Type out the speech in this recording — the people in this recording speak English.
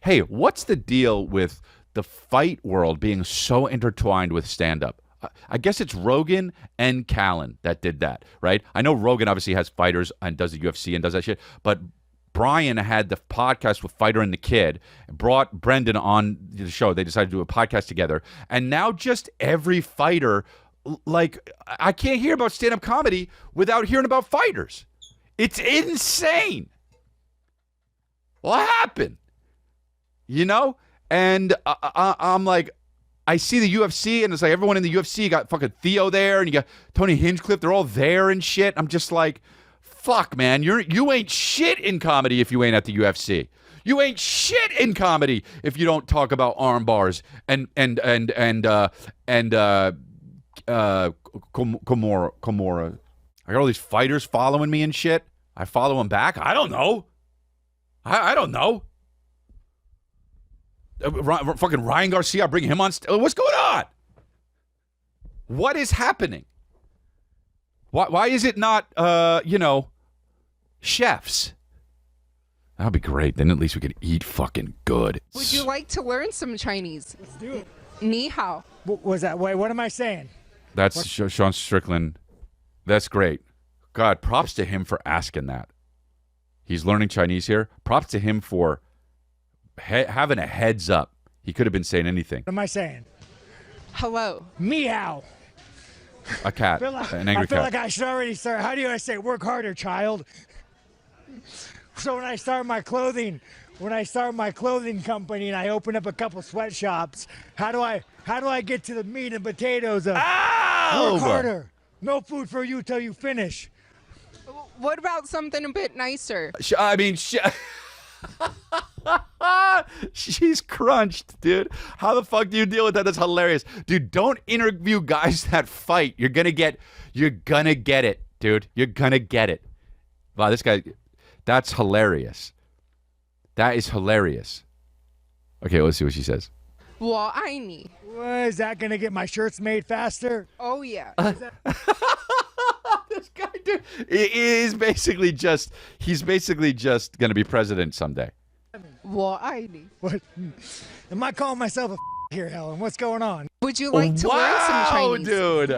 Hey, what's the deal with the fight world being so intertwined with stand-up? I guess it's Rogan and Callen that did that, right? I know Rogan obviously has fighters and does the UFC and does that shit, but Brian had the podcast with Fighter and the Kid, brought Brendan on the show. They decided to do a podcast together, and now just every fighter, like I can't hear about stand-up comedy without hearing about fighters. It's insane. What happened? You know? And I'm like, I see the UFC, and it's like everyone in the UFC. You got fucking Theo there, and you got Tony Hinchcliffe. They're all there and shit. I'm just like, fuck, man. You ain't shit in comedy if you ain't at the UFC. You ain't shit in comedy if you don't talk about arm bars and Komora. I got all these fighters following me and shit. I follow them back. I don't know. I don't know. Fucking Ryan Garcia, bring him on. What's going on? What is happening? Why is it not, chefs? That'd be great. Then at least we could eat fucking good. Would you like to learn some Chinese? Let's do it. Ni hao. What was that? Wait, what am I saying? That's Sean Strickland. That's great. God, props to him for asking that. He's learning Chinese here. Props to him for having a heads up. He could have been saying anything. What am I saying? Hello. Meow. A cat. An angry I feel cat. like I should already start. How do I say work harder, child? So when I start my clothing company and I open up a couple sweatshops, how do I get to the meat and potatoes of work harder? No food for you till you finish. What about something a bit nicer? She's crunched, dude. How the fuck do you deal with that? That's hilarious. Dude, don't interview guys that fight. You're gonna get it, dude. You're gonna get it. Wow, this guy, that's hilarious. That is hilarious. Okay, let's see what she says. 我爱你. Is that gonna get my shirts made faster? Oh yeah. This guy, dude, he's basically just gonna be president someday. 我爱你. What? Am I calling myself a here, Helen? What's going on? Would you like to learn some Wow, Chinese? dude.